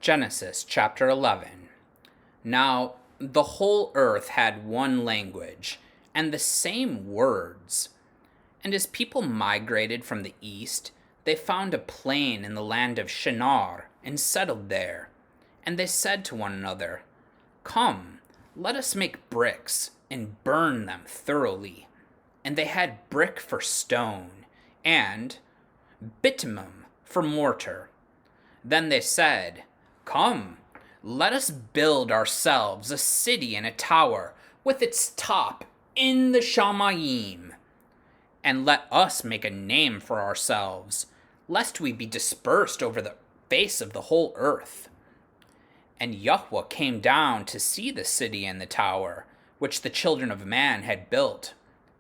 Genesis chapter 11. Now, the whole earth had one language, and the same words. And as people migrated from the east, they found a plain in the land of Shin'ar, and settled there. And they said to one another, "Come, let us make bricks, and burn them thoroughly." And they had brick for stone, and bitumen for mortar. Then they said, "Come, let us build ourselves a city and a tower, with its top in the shamayim. And let us make a name for ourselves, lest we be dispersed over the face of the whole earth." And Yahweh came down to see the city and the tower, which the children of man had built.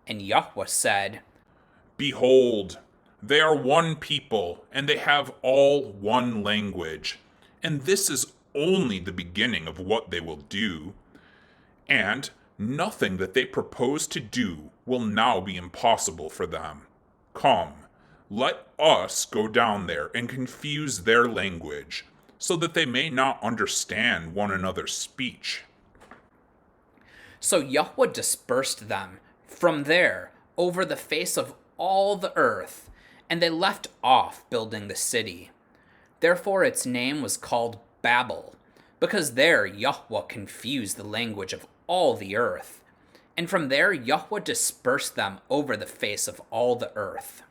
And Yahweh said, "Behold, they are one people, and they have all one language. And this is only the beginning of what they will do. And nothing that they propose to do will now be impossible for them. Come, let us go down there and confuse their language, so that they may not understand one another's speech." So Yahweh dispersed them from there over the face of all the earth, and they left off building the city. Therefore its name was called Babel, because there Yahweh confused the language of all the earth. And from there Yahweh dispersed them over the face of all the earth.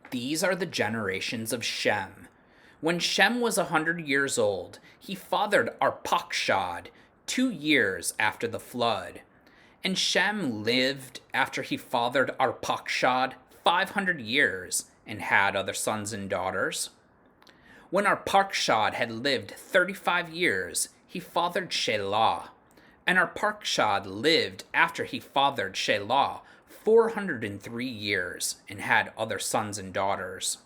These are the generations of Shem. When Shem was 100 years old, he fathered Arpachshad 2 years after the flood. And Shem lived after he fathered Arpachshad 500 years, and had other sons and daughters. When Arpachshad had lived 35 years, he fathered Shelah. And Arpachshad lived after he fathered Shelah 403 years, and had other sons and daughters.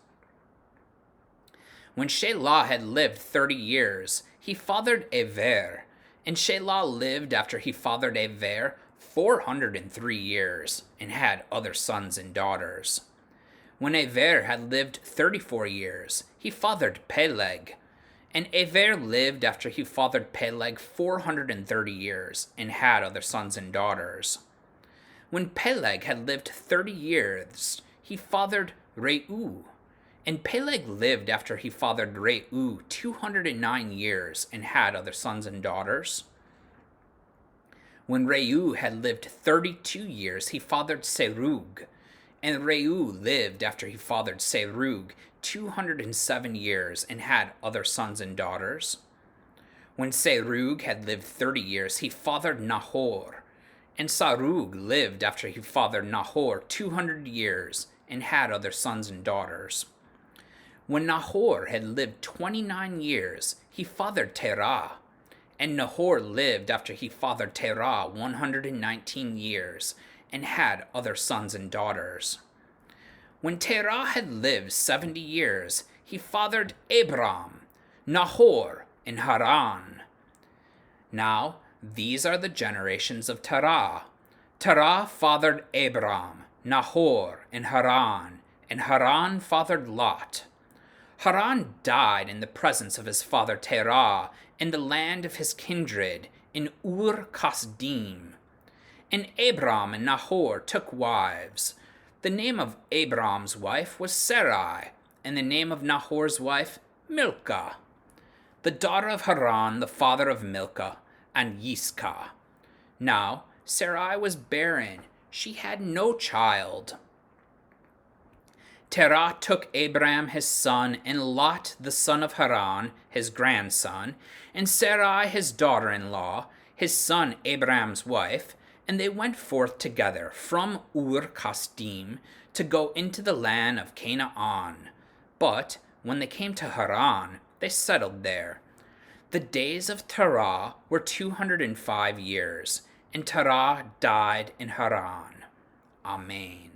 When Shelah had lived 30 years, he fathered Ever. And Shelah lived after he fathered Ever 403 years, and had other sons and daughters. When Ever had lived 34 years, he fathered Peleg. And Ever lived after he fathered Peleg 430 years, and had other sons and daughters. When Peleg had lived 30 years, he fathered Reu. And Peleg lived after he fathered Reu 209 years, and had other sons and daughters. When Reu had lived 32 years, he fathered Serug. And Reu lived after he fathered Serug 207 years, and had other sons and daughters. When Serug had lived 30 years, he fathered Nahor. And Sarug lived after he fathered Nahor 200 years, and had other sons and daughters. When Nahor had lived 29 years, he fathered Terah. And Nahor lived after he fathered Terah 119 years, and had other sons and daughters. When Terah had lived 70 years, he fathered Abram, Nahor, and Haran. Now, these are the generations of Terah. Terah fathered Abram, Nahor, and Haran fathered Lot. Haran died in the presence of his father Terah, in the land of his kindred, in Ur-Kasdim. And Abram and Nahor took wives. The name of Abram's wife was Sarai, and the name of Nahor's wife Milcah, the daughter of Haran, the father of Milcah, and Yiscah. Now Sarai was barren, she had no child. Terah took Abram his son, and Lot the son of Haran his grandson, and Sarai his daughter-in-law, his son Abram's wife, and they went forth together from Ur-Kasdim to go into the land of Canaan. But when they came to Haran, they settled there. The days of Terah were 205 years, and Terah died in Haran. Amen.